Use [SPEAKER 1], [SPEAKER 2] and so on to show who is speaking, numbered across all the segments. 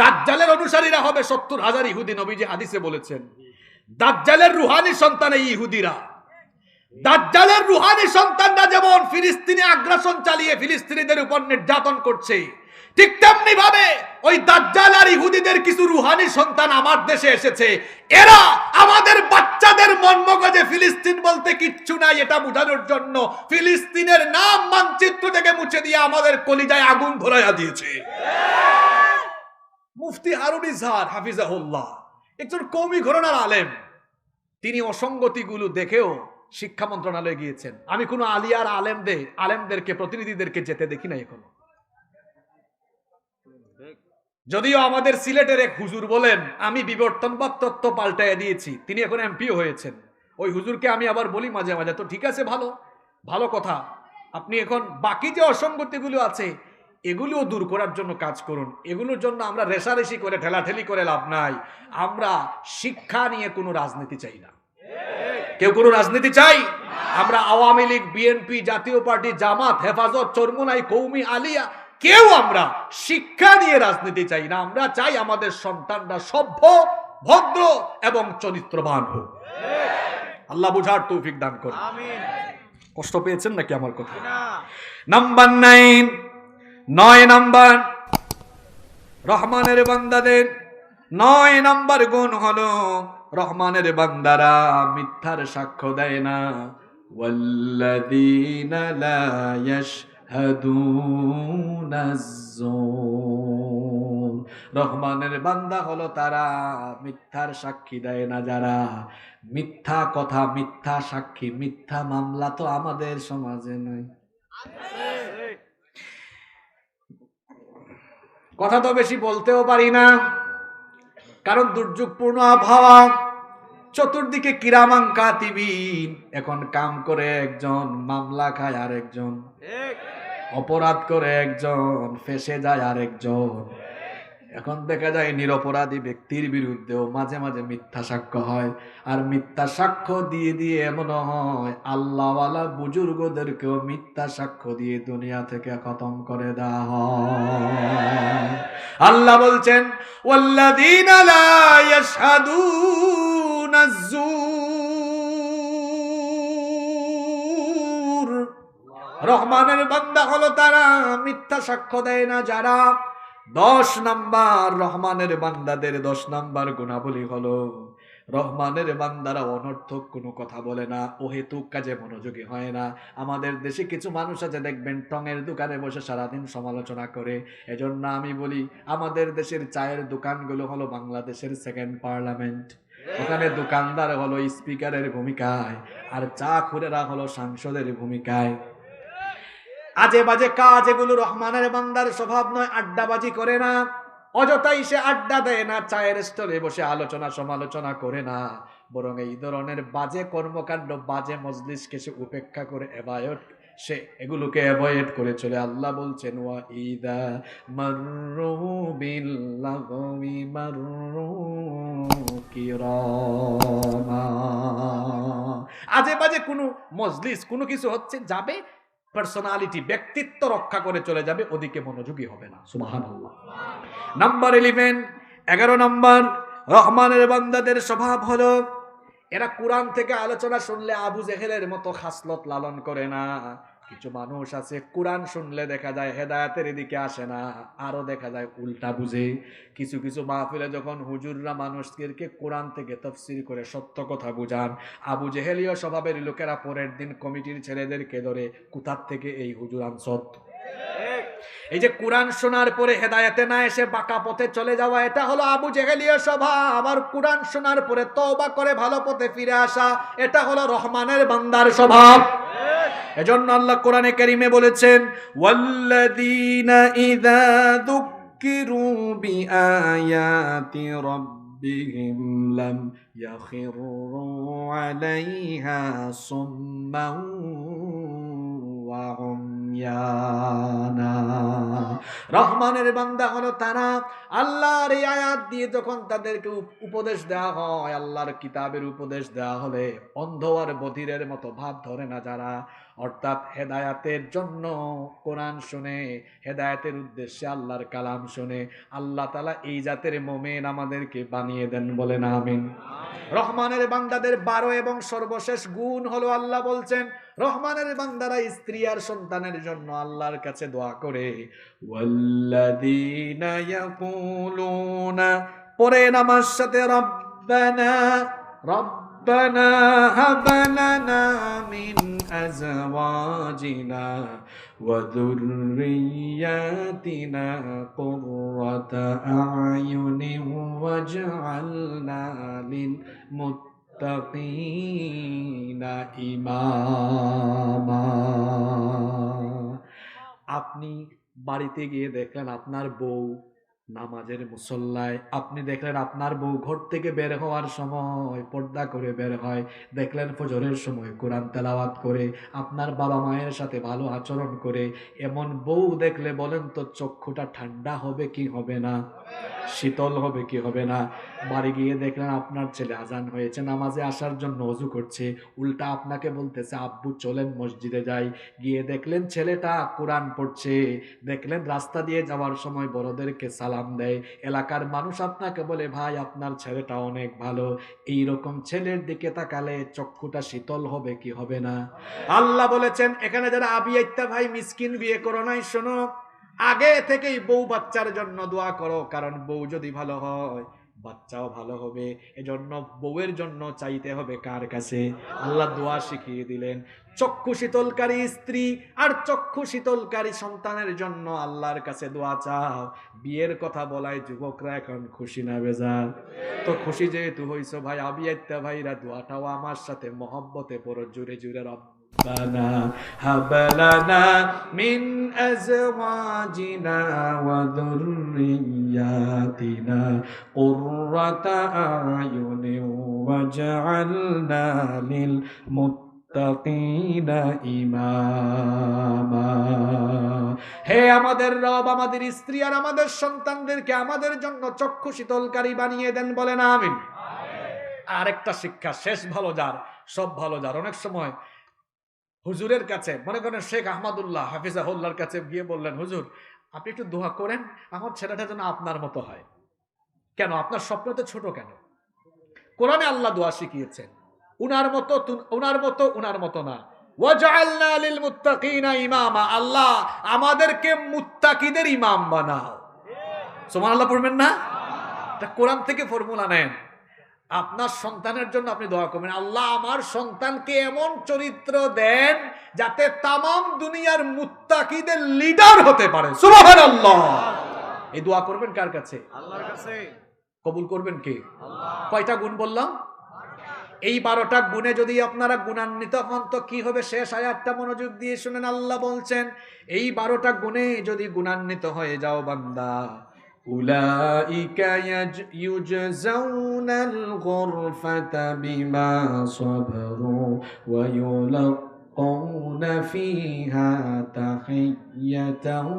[SPEAKER 1] দাজ্জালের অনুসারীরা হবে 70,000 ইহুদি, নবীজি হাদিসে বলেছেন। দাজ্জালের রুহানি সন্তান এই ইহুদিরা। দাজ্জালের রুহানি সন্তানরা যেমন ফিলিস্তিনে আগ্রাসন চালিয়ে ফিলিস্তিনিদের উপর নির্যাতন করছে, ঠিক তেমনি ভাবে ওই দাজ্জাল আর ইহুদিদের কিছু রুহানি সন্তান আমার দেশে এসেছে। এরা আমাদের বাচ্চাদের মন মগজে ফিলিস্তিন বলতে কিচ্ছু নাই এটা বোঝানোর জন্য ফিলিস্তিনের নাম মানচিত্র থেকে মুছে দিয়ে আমাদের কলিজায় আগুন ধরাইয়া দিয়েছে। মুফতি হারুন ইজহার হাফিজাহুল্লাহ একজন কওমি ঘরানার আলেম, তিনি অসঙ্গতিগুলো দেখেও শিক্ষা মন্ত্রণালয়ে গিয়েছেন। আমি কোনো আলিয়ার আলেমদেরকে প্রতিনিধিদেরকে যেতে দেখি না এখনো। যদিও আমাদের সিলেটের এক হুজুর বলেন আমি বিবর্তনবাদ তত্ত্ব পাল্টাইয়া দিয়েছি, তিনি এখন এমপিও হয়েছেন। ওই হুজুরকে আমি আবার বলি মাঝে মাঝে, তো ঠিক আছে, ভালো ভালো কথা, আপনি এখন বাকি যে অসঙ্গতিগুলো আছে এগুলোও দূর করার জন্য কাজ করুন। এগুলোর জন্য আমরা রেশারেশি করে ঠেলাঠেলি করে লাভ নাই। আমরা শিক্ষা নিয়ে কোনো রাজনীতি চাই না। কেউ কোনো রাজনীতি চাই? আমরা আওয়ামী লীগ, বিএনপি, জাতীয় পার্টি, জামাত, হেফাজত, চরমোনাই, কৌমি, আলিয়া, কেউ আমরা শিক্ষা নিয়ে রাজনীতি চাই না। আমরা চাই আমাদের সন্তানরা সভ্য, ভদ্র এবং চরিত্রবান হোক। আল্লাহ বুঝার তৌফিক দান করুন। কষ্ট পেয়েছেন নাকি আমার কথা? নাম্বার 9 নাম্বার রহমানের বান্দাদের 9 নাম্বার গুণ হলো রহমানের বান্দারা মিথ্যার সাক্ষ্য দেয় না। ওয়াল্লাযীনা লা ইয়াশহাদুনাজ যুর, রহমানের বান্দা হলো তারা মিথ্যার সাক্ষী দেয় না। যারা মিথ্যা কথা, মিথ্যা সাক্ষী, মিথ্যা মামলা তো আমাদের সমাজে নাই। কথা তো বেশি বলতেও পারি না, কারণ দুর্যোগপূর্ণ আবহাওয়া, চতুর্দিকে কিরামান কাতিবিন। এখন কাম করে একজন, মামলা খায় আরেকজন, অপরাধ করে একজন, ফেসে যায় আরেকজন। এখন দেখা যায় নিরপরাধী ব্যক্তির বিরুদ্ধেও মাঝে মাঝে মিথ্যা সাক্ষ্য হয়। আর মিথ্যা সাক্ষ্য দিয়ে দিয়ে এমন হয় আল্লাহওয়ালা বুজুর্গদেরকেও মিথ্যা সাক্ষ্য দিয়ে দুনিয়া থেকে খতম করে দেওয়া হয়। আল্লাহ বলছেন ওয়াল্লাযীনা লা ইয়াশহাদুনাজ যুর, রহমানের বান্দা হলো তারা মিথ্যা সাক্ষ্য দেয় না যারা। 10 নাম্বার রহমানের বান্দাদের 10 নাম্বার গুণাবলী হলো রহমানের বান্দারা অনর্থক কোনো কথা বলে না, অহেতুক কাজে মনোযোগী হয় না। আমাদের দেশে কিছু মানুষ আছে দেখবেন টঙের দোকানে বসে সারাদিন সমালোচনা করে। এজন্য আমি বলি আমাদের দেশের চায়ের দোকানগুলো হলো বাংলাদেশের সেকেন্ড পার্লামেন্ট। ওখানে দোকানদার হলো স্পিকারের ভূমিকায় আর চা খুরেরা হলো সাংসদের ভূমিকায়। আজে বাজে কাজ এগুলো রহমানের বান্দার স্বভাব নয়। আড্ডাবাজি করে না, অযথাই সে আড্ডা দেয় না, চায়ের স্টলে বসে আলোচনা সমালোচনা করে না, বরং এই ধরনের বাজে কর্মকাণ্ড, বাজে মজলিসকে সে উপেক্ষা করে সে এগুলোকে অ্যাভয়েড করে চলে। আল্লাহ বলছেন ওয়া ইদা মাররু বিল লাগবি মাররু কিরামা, আজে বাজে কোনো মজলিস, কোনো কিছু হচ্ছে, যাবে পার্সোনালিটি, ব্যক্তিত্ব রক্ষা করে চলে যাবে, ওদিকে মনোযোগী হবে না। সুবহানাল্লাহ। নাম্বার 11 নাম্বার রহমানের বান্দাদের স্বভাব হলো এরা কোরআন থেকে আলোচনা শুনলে আবু জেহেলের মতো খাসলত লালন করে না। কিছু মানুষ আছে কোরআন শুনলে দেখা যায় হেদায়েতের দিকে আসে না, আরো দেখা যায় উল্টা বুঝে। কিছু কিছু মাহফিলে যখন হুজুররা মানুষদেরকে কোরআন থেকে তাফসীর করে সত্য কথা বুঝান, আবু জেহেলীয় স্বভাবের লোকেরা পরের দিন কমিটির ছেলেদেরকে ধরে কোথার থেকে এই হুজুর আনছত। এই যে কোরআন শোনার পরে হেদায়েতে না এসে বাঁকা পথে চলে যাওয়া, এটা হলো আবু জেহেলীয় স্বভাব। আবার কোরআন শোনার পরে তওবা করে ভালো পথে ফিরে আসা, এটা হলো রহমানের বান্দার স্বভাব। এজন্য আল্লাহ কোরআনে কারীমে বলেছেন ওয়াল্লাযীনা ইযা যুক্কিরু বিআয়াতি রাব্বিহিম লাম ইয়াখিরু আলাইহা সুম্মান ওয়া উময়ানা। রহমানের বান্দা হলো তারা আল্লাহর এই আয়াত দিয়ে যখন তাদেরকে উপদেশ দেওয়া হয়, আল্লাহর কিতাবের উপদেশ দেওয়া হলে অন্ধ আর বধিরের মতো ভাব ধরে না যারা, অর্থাৎ হেদায়াতের জন্য কোরআন শুনে, হেদায়াতের উদ্দেশ্যে আল্লাহর কালাম শুনে আল্লাহ তাআলা এই জাতের মুমিন আমাদেরকে বানিয়ে দেন, বলেন আমিন। রহমানের বান্দাদের 12 এবং সর্বশেষ গুণ হলো, আল্লাহ বলছেন রহমানের বান্দারা স্ত্রী আর সন্তানের জন্য আল্লাহর কাছে দোয়া করে। ওয়াল্লাযীনা ইয়াকুলুনা, পড়েন আমার সাথে, রব্বানা রব্বানা হাব লানা মিন আজওয়াজিনা ওয়া যুররিয়াতিনা কুররাতা আ'য়ুনিন ওয়াজআলনা লিল মুত্তাকিনা ইমামা। আপনি বাড়িতে গিয়ে দেখলেন আপনার বউ নামাজের মুসল্লায়, আপনি দেখলেন আপনার বউ ঘর থেকে বের হওয়ার সময় পর্দা করে বের হয়, দেখলেন ফজরের সময় কোরআন তেলাওয়াত করে, আপনার বাবা মায়ের সাথে ভালো আচরণ করে, এমন বউ দেখলে বলেন তো চক্ষুটা ঠান্ডা হবে কি হবে না? শীতল হবে কি হবে না? বাড়ি গিয়ে দেখলেন আপনার ছেলে আজান হয়েছে, নামাজে আসার জন্য ওযু করছে, উল্টা আপনাকে বলতেছে আব্বু চলেন মসজিদে যাই। গিয়ে দেখলেন ছেলেটা কোরআন পড়ছে, দেখলেন রাস্তা দিয়ে যাওয়ার সময় বড়দেরকে সালাম দেয়, এলাকার মানুষ আপনাকে বলে ভাই আপনার ছেলেটা অনেক ভালো। এইরকম ছেলের দিকে তাকালে চক্ষুটা শীতল হবে কি হবে না? আল্লাহ বলেছেন এখানে যারা আবিয়াইত্তা ভাই মিসকিন বিয়ে করো নাই, শোনো, আগে থেকেই বউ বাচ্চার জন্য দোয়া করো, কারণ বউ যদি ভালো হয় বাচ্চাও ভালো হবে। এজন্য বউয়ের জন্য চাইতে হবে কার কাছে? আল্লাহ দোয়া শিখিয়ে দিলেন। চক্ষু শীতলকারী স্ত্রী আর চক্ষু শীতলকারী সন্তানের জন্য আল্লাহর কাছে দোয়া চাও। বিয়ের কথা বলায় যুবকরা এখন খুশি না বেজার? তো খুশি যেহেতু হইছো ভাই, আবিয়াত্তা ভাইরা দোয়াটাও আমার সাথে মহব্বতে পড়ো, জুড়ে জুড়ে, রব্বানা হাব লানা মিন আজওয়াজিনা ওয়া যুররিয়াতিনা কুররাতা আ'য়ুনিন ওয়াজআলনা লিল মুত্তাকিনা ইমামা। হে আমাদের রব, আমাদের স্ত্রী আর আমাদের সন্তানদেরকে আমাদের জন্য চক্ষু শীতলকারী বানিয়ে দেন, বলেন আমিন। আরেকটা শিক্ষা, শেষ ভালো যার সব ভালো যার। অনেক সময় হুজুরের কাছে, মনে করেন শেখ আহমদুল্লাহ হাফিজাহুল্লাহর কাছে গিয়ে বললেন হুজুর আপনি একটু দোয়া করেন আমার ছেলেটা যেন আপনার মতো হয়। কেন? আপনার স্বপ্ন তো ছোট কেন? কোরআনে আল্লাহ দোয়া শিখিয়েছেন, উনার মতো উনার মতো না। ওয়াজআলনা লিল মুত্তাকিনা ইমামা, আল্লাহ আমাদেরকে মুত্তাকিদের ইমাম বানাও। সুবহানাল্লাহ পড়বেন না? এটা কোরআন থেকে ফর্মুলা নেন। আপনার সন্তানের জন্য আপনি দোয়া করবেন, আল্লাহ আমার সন্তানকে এমন চরিত্র দেন যাতে তামাম দুনিয়ার মুত্তাকিদের লিডার হতে পারে। সুবহানাল্লাহ। এই দোয়া করবেন কার কাছে? আল্লাহর কাছে। কবুল করবেন কে? আল্লাহ। কয়টা গুণ বললাম? এই 12টা গুণে যদি আপনারা গুণান্বিত হন তো কি হবে? শেষ আয়াতটা মনোযোগ দিয়ে শুনেন, আল্লাহ বলছেন এই 12টা গুণে যদি গুণান্বিত হয়ে যাও বান্দা, উলাইকা ইউজজাউনাল গুরফাতা বিমা সাবারু ওয়া ইউলাক্কাউনা ফিহা তাহিয়াতাও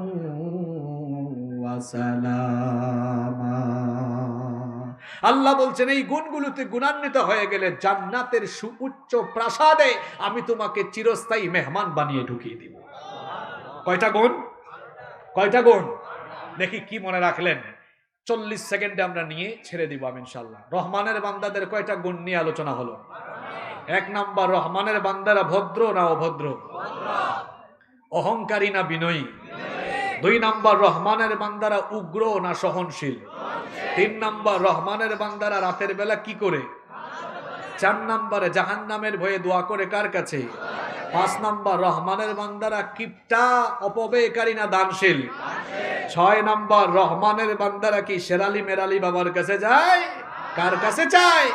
[SPEAKER 1] ওয়া সালামা। আল্লাহ বলছেন এই গুণগুলোতে গুণান্বিত হয়ে গেলে জান্নাতের সুউচ্চ প্রাসাদে আমি তোমাকে চিরস্থায়ী মেহমান বানিয়ে ঢুকিয়ে দিব। কয়টা গুণ? কয়টা গুণ? দেখি কি মনে রাখলেন। 40 সেকেন্ডে আমরা নিয়ে ছেড়ে দিব আমি ইনশাআল্লাহ। রহমানের বান্দাদের কয়টা গুণ নিয়ে আলোচনা হলো? 1 নাম্বার, রহমানের বান্দারা ভদ্র না অভদ্র? অহংকারী না বিনয়ী? 2 নাম্বার, রহমানের বান্দারা উগ্র না সহনশীল? 3 নাম্বার, রহমানের বান্দারা রাতের বেলা কি করে? 4 নাম্বারে জাহান্নামের ভয়ে দোয়া করে কার কাছে? 5 নাম্বার, রহমানের বান্দারা কিপটা অপব্যয়কারী না দানশীল? 6 নাম্বার, রহমানের বান্দারা কি শেরালি মেরালি বাবার কাছে যায়? কার কাছে চায়?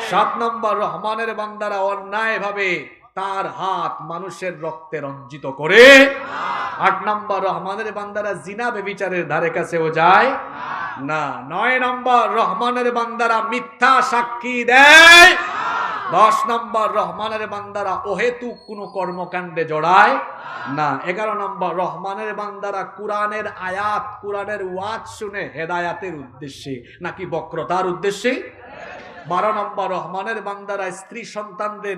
[SPEAKER 1] 7 নাম্বার, রহমানের বান্দারা অন্যায় ভাবে তার হাত মানুষের রক্তে রঞ্জিত করে? 8 নাম্বার, রহমানের বান্দারা জিনা ব্যভিচারের ধারে কাছেও যায় না? 9 নাম্বার, রহমানের বান্দারা মিথ্যা সাক্ষী দেয়? 10 নাম্বার, রহমানের বান্দারা অহেতুক কোনো কর্মকাণ্ডে জড়ায় না? 11 নাম্বার, রহমানের বান্দারা কোরআনের আয়াত, কোরআনের ওয়াজ শুনে হেদায়াতের উদ্দেশ্যে নাকি বক্রতার উদ্দেশ্যে? 12 নাম্বার, রহমানের বান্দারা স্ত্রী সন্তানদের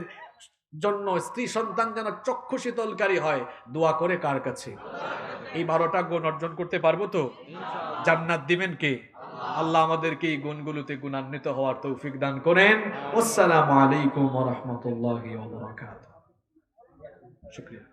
[SPEAKER 1] জন্য স্ত্রী সন্তান যেন চক্ষু শীতলকারী হয়, দোয়া করে কার কাছে? এই 12টা গুণ অর্জন করতে পারবো তো? জান্নাত দিবেন কে? আল্লাহ আমাদেরকে এই গুণগুলোতে গুণান্বিত হওয়ার তৌফিক দান করেন। আসসালামু আলাইকুম ওয়া রাহমাতুল্লাহি ওয়া বারাকাতুহু। শুকরিয়া।